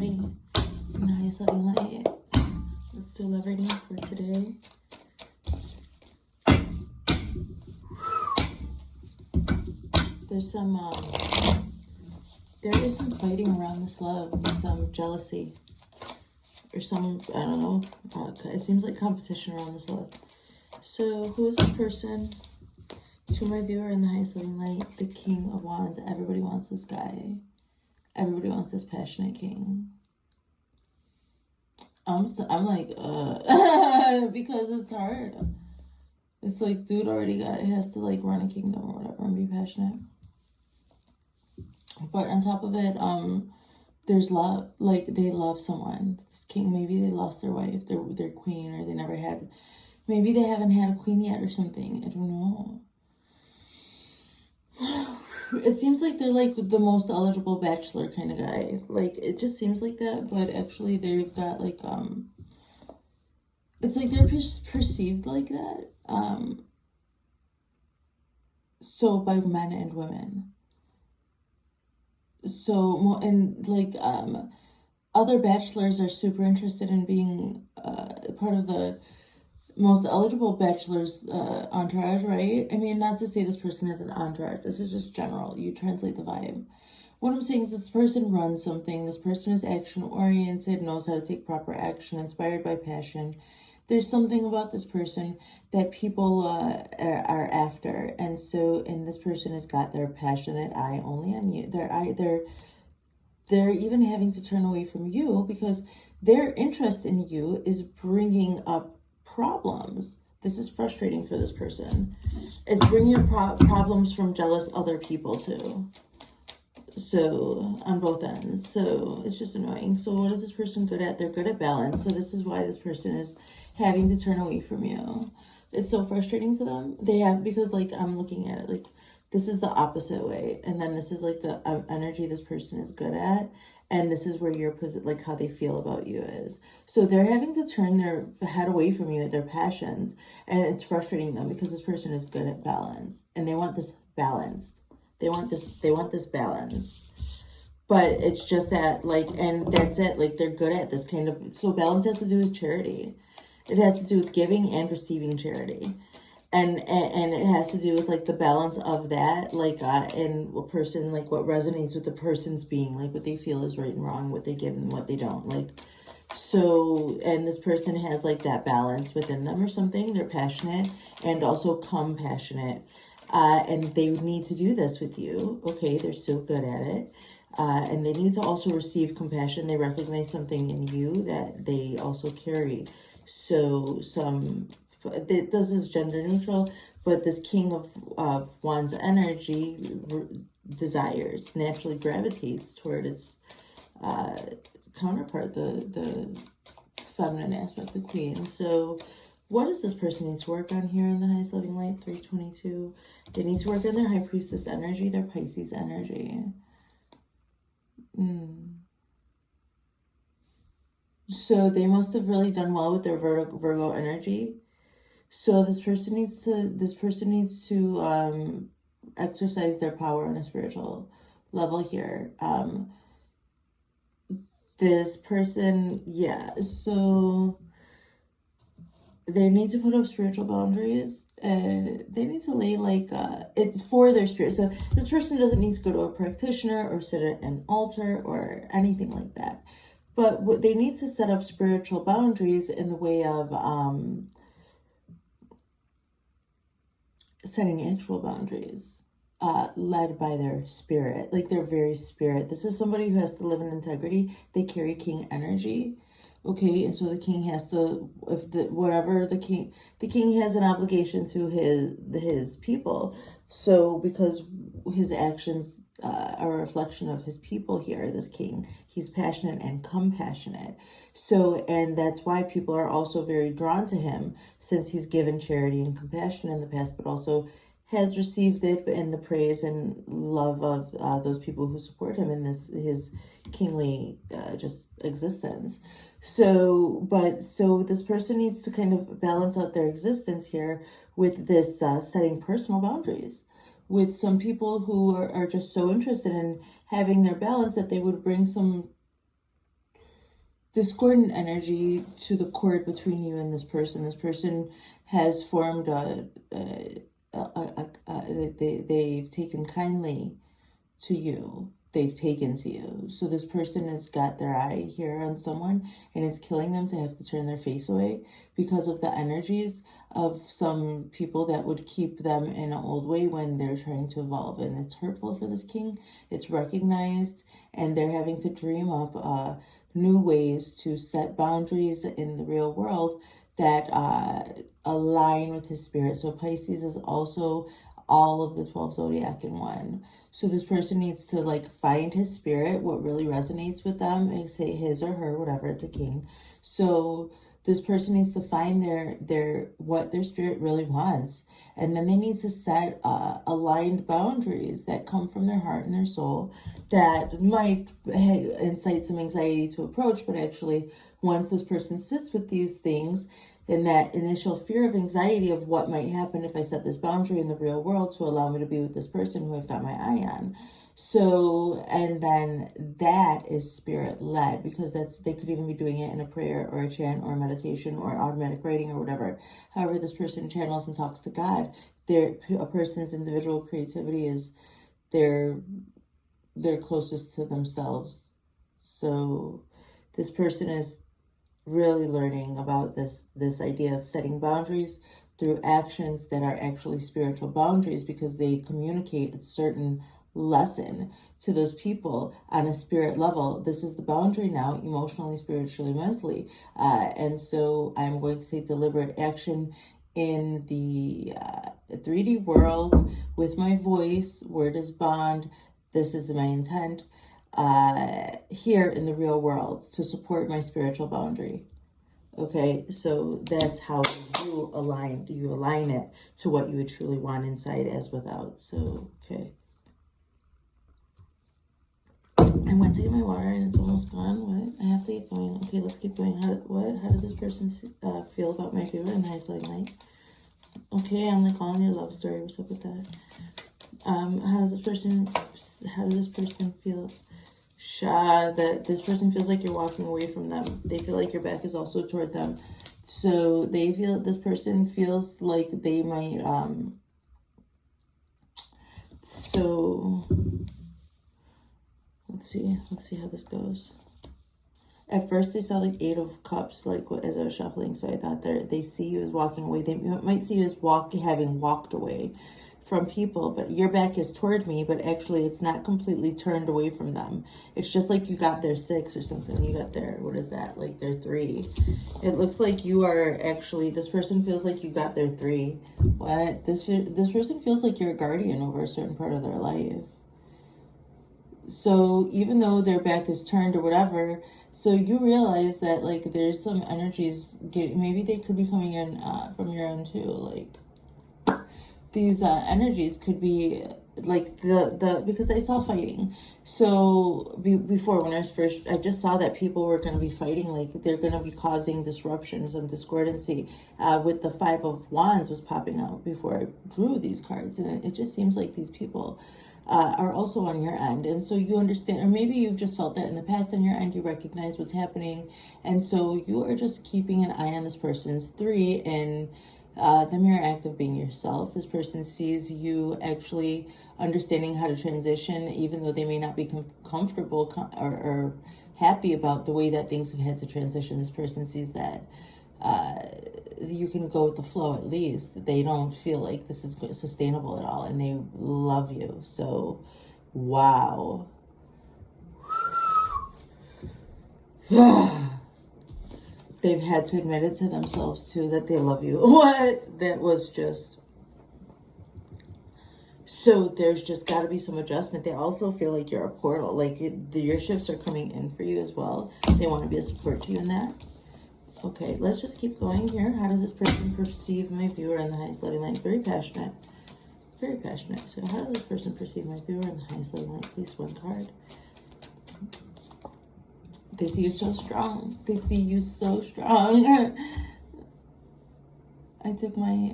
everybody. Nice loving light. Let's do a love reading for today. There's there is some fighting around this love, some jealousy, or some, I don't know, it seems like competition around this love. So who is this person? To my viewer in the highest loving light, the King of Wands. Everybody wants this guy. Everybody wants this passionate king. I'm like, because it's hard. It's like, dude already has to like run a kingdom or whatever and be passionate. But on top of it, there's love. Like, they love someone. This king, maybe they lost their wife, their queen, or they never had, maybe they haven't had a queen yet or something. I don't know. It seems like they're like the most eligible bachelor kind of guy. Like, it just seems like that, but actually they've got like, it's like they're perceived like that. So by men and women. So, and like, other bachelors are super interested in being part of the most eligible bachelor's entourage, right? I mean, not to say this person has an entourage. This is just general. You translate the vibe. What I'm saying is this person runs something. This person is action-oriented, knows how to take proper action, inspired by passion. There's something about this person that people are after. And this person has got their passionate eye only on you. They're even having to turn away from you because their interest in you is bringing up problems. This is frustrating for this person. It's bringing up problems from jealous other people too. So on both ends. So it's just annoying. So what is this person good at? They're good at balance. So this is why this person is having to turn away from you. It's so frustrating to them. Because like I'm looking at it like this is the opposite way. And then this is like the energy this person is good at. And this is where your like how they feel about you is. So they're having to turn their head away from you, their passions. And it's frustrating them because this person is good at balance. And they want this balanced. They want this balance. But it's just that, like, and that's it. Like, they're good at this kind of, so balance has to do with charity. It has to do with giving and receiving charity. And it has to do with, like, the balance of that, like, and a person, like, what resonates with the person's being, like, what they feel is right and wrong, what they give and what they don't, like, so, and this person has, like, that balance within them or something. They're passionate and also compassionate. And they need to do this with you. Okay, they're so good at it. And they need to also receive compassion. They recognize something in you that they also carry. So this is gender neutral, but this King of Wands energy desires, naturally gravitates toward its counterpart, the feminine aspect, the queen. So what does this person need to work on here in the highest loving light? 322. They need to work on their high priestess energy, their Pisces energy. So they must have really done well with their Virgo energy. So this person needs to exercise their power on a spiritual level here. This person, yeah, so they need to put up spiritual boundaries. They need to lay like it for their spirit. So this person doesn't need to go to a practitioner or sit at an altar or anything like that. But what they need to set up spiritual boundaries in the way of setting actual boundaries, led by their spirit, like their very spirit. This is somebody who has to live in integrity. They carry king energy. Okay, and so the king has to, the king has an obligation to his people. So because his actions are a reflection of his people here, this king, he's passionate and compassionate. So, and that's why people are also very drawn to him, since he's given charity and compassion in the past, but also has received it in the praise and love of those people who support him in his kingly just existence. So this person needs to kind of balance out their existence here with this setting personal boundaries with some people who are just so interested in having their balance that they would bring some discordant energy to the cord between you and this person. This person has formed they've taken kindly to you. They've taken to you. So this person has got their eye here on someone, and it's killing them to have to turn their face away because of the energies of some people that would keep them in an old way when they're trying to evolve. And it's hurtful for this king. It's recognized, and they're having to dream up new ways to set boundaries in the real world that align with his spirit. So Pisces is also all of the 12 zodiac in one. So this person needs to like find his spirit, what really resonates with them, and say his or her, whatever, it's a king. So this person needs to find their what their spirit really wants, and then they need to set aligned boundaries that come from their heart and their soul that might incite some anxiety to approach, but actually once this person sits with these things, in that initial fear of anxiety of what might happen if I set this boundary in the real world to allow me to be with this person who I've got my eye on. So, and then that is spirit led, because they could even be doing it in a prayer or a chant or a meditation or automatic writing or whatever. However, this person channels and talks to God. A person's individual creativity is their closest to themselves. So this person is really learning about this idea of setting boundaries through actions that are actually spiritual boundaries, because they communicate a certain lesson to those people on a spirit level. This is the boundary now, emotionally, spiritually, mentally. And so I'm going to take deliberate action in the 3D world with my voice. Word is bond. This is my intent here in the real world to support my spiritual boundary. Okay, so that's how you align it to what you would truly want inside as without. So, okay. I went to get my water and it's almost gone. What? I have to get going. Okay, let's keep going. How does this person feel about my viewer in the highest loving light? Okay, I'm like calling your love story. What's up with that? How does this person feel? That this person feels like you're walking away from them. They feel like your back is also toward them. So they feel, this person feels like they might, so let's see how this goes. At first, they saw like 8 of Cups, like as I was shuffling. So I thought they see you as walking away. They might see you as having walked away from people, but your back is toward me, but actually it's not completely turned away from them. It's just like you got their 6 or something. You got their, what is that? Like their 3. It looks like you are actually, this person feels like you got their 3. What? This person feels like you're a guardian over a certain part of their life. So even though their back is turned or whatever, so you realize that like there's some energies maybe they could be coming in from your own too. Like these energies could be like the because I saw fighting. So before, when I just saw that people were going to be fighting, like they're going to be causing disruption, some discordancy. With the 5 of Wands was popping out before I drew these cards, and it just seems like these people are also on your end. And so you understand, or maybe you've just felt that in the past on your end, you recognize what's happening. And so you are just keeping an eye on this person's 3 and the mere act of being yourself. This person sees you actually understanding how to transition, even though they may not be comfortable or happy about the way that things have had to transition. This person sees that you can go with the flow at least. They don't feel like this is sustainable at all, and they love you. So, wow. They've had to admit it to themselves too that they love you. What? That was just... So there's just got to be some adjustment. They also feel like you're a portal. Like your ships are coming in for you as well. They want to be a support to you in that. Okay, let's just keep going here. How does this person perceive my viewer in the highest loving light? Very passionate. Very passionate. So how does this person perceive my viewer in the highest loving light? Please, one card. They see you so strong. They see you so strong. I took my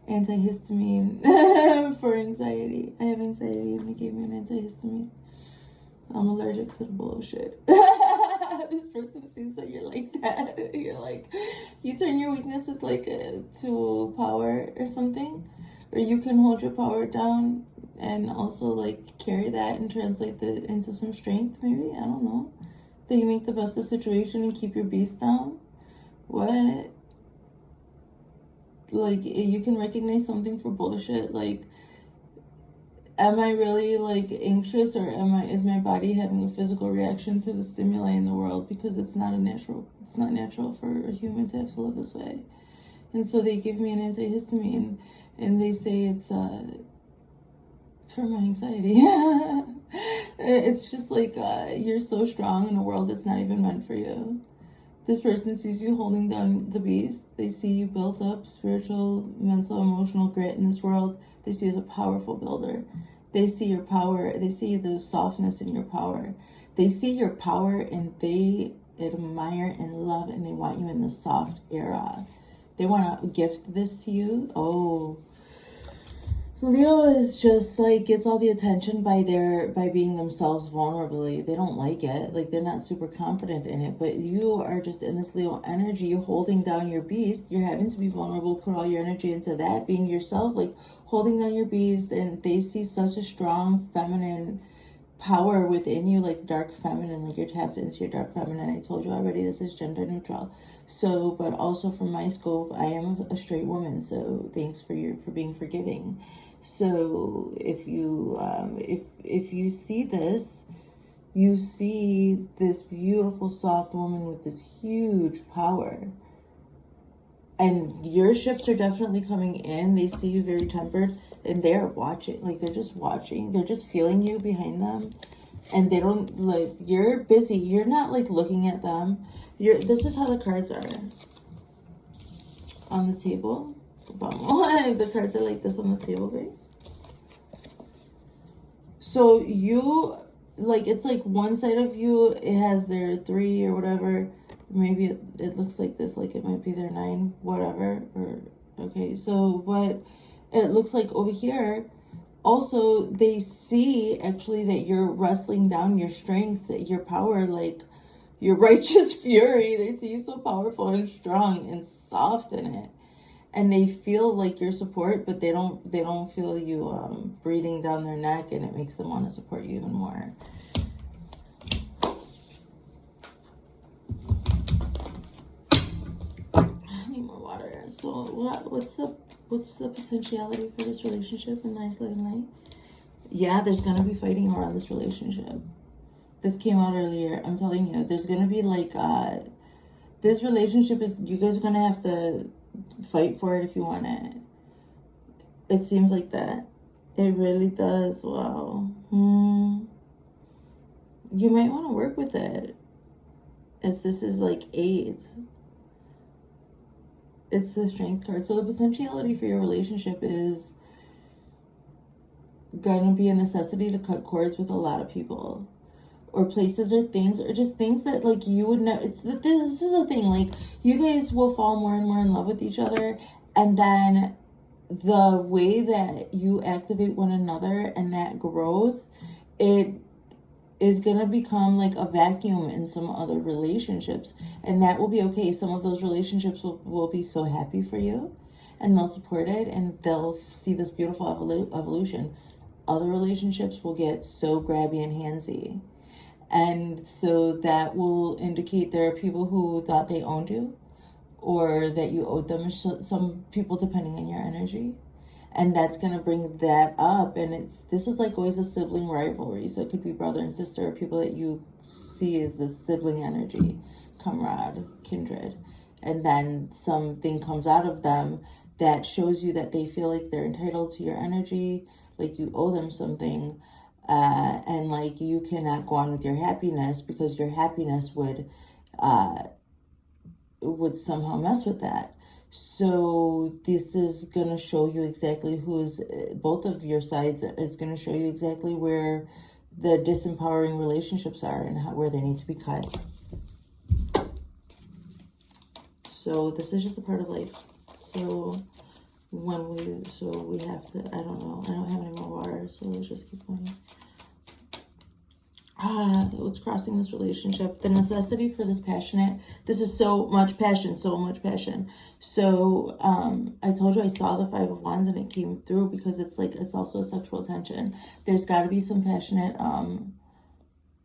antihistamine for anxiety. I have anxiety and they gave me an antihistamine. I'm allergic to the bullshit. This person sees that you're like that. You're like, you turn your weaknesses like to power or something, or you can hold your power down and also like carry that and translate that into some strength. Maybe, I don't know. That you make the best of the situation and keep your beast down. What? Like, you can recognize something for bullshit. Like, am I really like anxious, or is my body having a physical reaction to the stimuli in the world? Because it's not natural for a human to have to live this way. And so they give me an antihistamine and they say it's for my anxiety. It's just like you're so strong in a world that's not even meant for you. This person sees you holding down the beast. They see you built up spiritual, mental, emotional grit in this world. They see you as a powerful builder. They see your power. They see the softness in your power. They see your power and they admire and love, and they want you in the soft era. They want to gift this to you. Oh, Leo is just like, gets all the attention by being themselves vulnerably. They don't like it. Like, they're not super confident in it, but you are just in this Leo energy. You're holding down your beast. You're having to be vulnerable, put all your energy into that, being yourself, like holding down your beast. And they see such a strong feminine power within you, like dark feminine, like you're tapped into your dark feminine. I told you already, this is gender neutral. So, but also from my scope, I am a straight woman. So thanks for being forgiving. So if you if you see this, you see this beautiful soft woman with this huge power, and your ships are definitely coming in. They see you very tempered, and they're watching. Like, they're just watching. They're just feeling you behind them, and they don't, like, you're busy. You're not like looking at them. This is how the cards are on the table. The cards are like this on the table base. So you, like, it's like one side of you, it has their 3 or whatever. Maybe it looks like this, like it might be their 9, whatever. Or okay, so what it looks like over here, also they see actually that you're wrestling down your strengths, your power, like your righteous fury. They see you so powerful and strong and soft in it. And they feel like your support, but they don't feel you breathing down their neck, and it makes them want to support you even more. I need more water. So what's the potentiality for this relationship in Nice Living Light? Yeah, there's gonna be fighting around this relationship. This came out earlier. I'm telling you, there's gonna be like this relationship is, you guys are gonna have to fight for it if you want it. It seems like that. It really does. Wow. You might want to work with it, as this is like 8. It's the Strength card. So the potentiality for your relationship is gonna be a necessity to cut cords with a lot of people, or places, or things, or just things that like you would know. This is the thing, like you guys will fall more and more in love with each other, and then the way that you activate one another and that growth, it is going to become like a vacuum in some other relationships, and that will be okay. Some of those relationships will be so happy for you, and they'll support it, and they'll see this beautiful evolution. Other relationships will get so grabby and handsy. And so that will indicate there are people who thought they owned you, or that you owed them, some people, depending on your energy. And that's going to bring that up. And this is like always a sibling rivalry. So it could be brother and sister, or people that you see as this sibling energy, comrade, kindred. And then something comes out of them that shows you that they feel like they're entitled to your energy, like you owe them something. And like you cannot go on with your happiness, because your happiness would somehow mess with that. So this is going to show you exactly both of your sides is going to show you exactly where the disempowering relationships are and where they need to be cut. So this is just a part of life. So we have to, I don't know, I don't have any more water, so let's just keep going. What's crossing this relationship? The necessity for this passionate. This is so much passion, so much passion. So, I told you I saw the Five of Wands and it came through because it's like, it's also a sexual tension. There's got to be some passionate,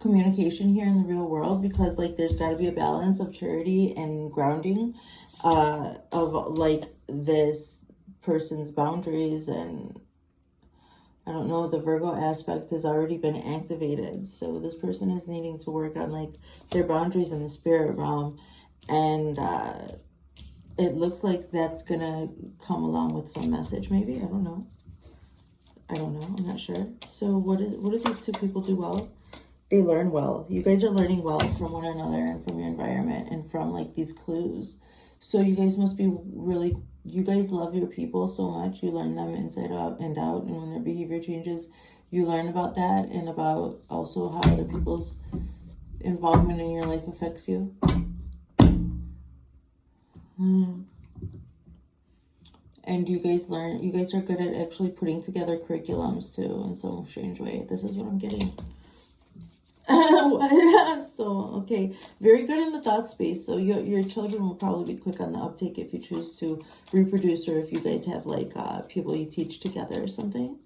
communication here in the real world because like there's got to be a balance of charity and grounding, of like this person's boundaries. And I don't know, the Virgo aspect has already been activated. So this person is needing to work on like their boundaries in the spirit realm. And it looks like that's going to come along with some message maybe. I don't know. I'm not sure. So what do these two people do well? They learn well. You guys are learning well from one another and from your environment and from like these clues. So you guys must be really, you guys love your people so much. You learn them inside out and out. And when their behavior changes, you learn about that and about also how other people's involvement in your life affects you. And you guys are good at actually putting together curriculums too in some strange way. This is what I'm getting. So, okay, very good in the thought space. So your children will probably be quick on the uptake if you choose to reproduce, or if you guys have like people you teach together or something.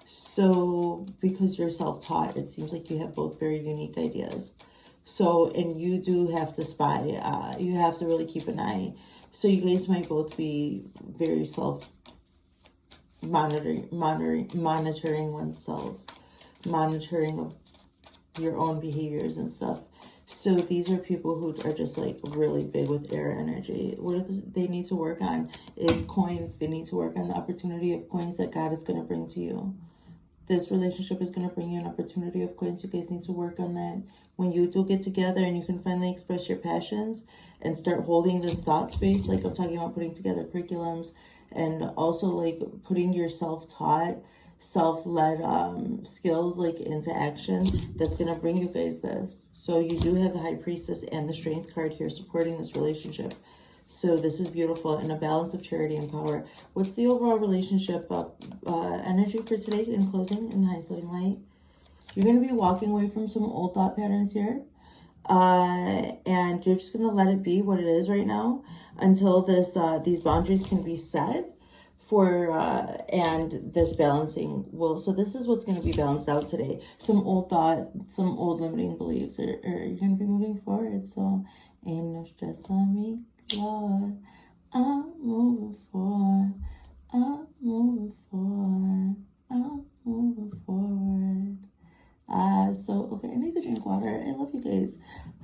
So because you're self-taught, it seems like you have both very unique ideas. So, and you do have to spy. You have to really keep an eye. So you guys might both be very monitoring oneself, monitoring of your own behaviors and stuff. So these are people who are just like really big with air energy. What they need to work on is coins. They need to work on the opportunity of coins that God is going to bring to you. This relationship is going to bring you an opportunity of coins. You guys need to work on that. When you do get together and you can finally express your passions and start holding this thought space, like I'm talking about putting together curriculums and also like putting your self-taught, self-led skills like into action, that's going to bring you guys this. So you do have the High Priestess and the Strength card here supporting this relationship. So this is beautiful, and a balance of charity and power. What's the overall relationship energy for today in closing in the highest living light? You're going to be walking away from some old thought patterns here. And you're just going to let it be what it is right now until these boundaries can be set for, and this balancing will, so this is what's going to be balanced out today. Some old thought, some old limiting beliefs, or you're going to be moving forward. So ain't no stress on me, Lord. I'm moving forward. I'm moving forward. I'm moving forward. So, okay, I need to drink water. I love you guys.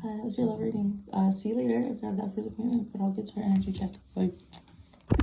That was your love reading. See you later. I've got a doctor's appointment, but I'll get to our energy check. Bye.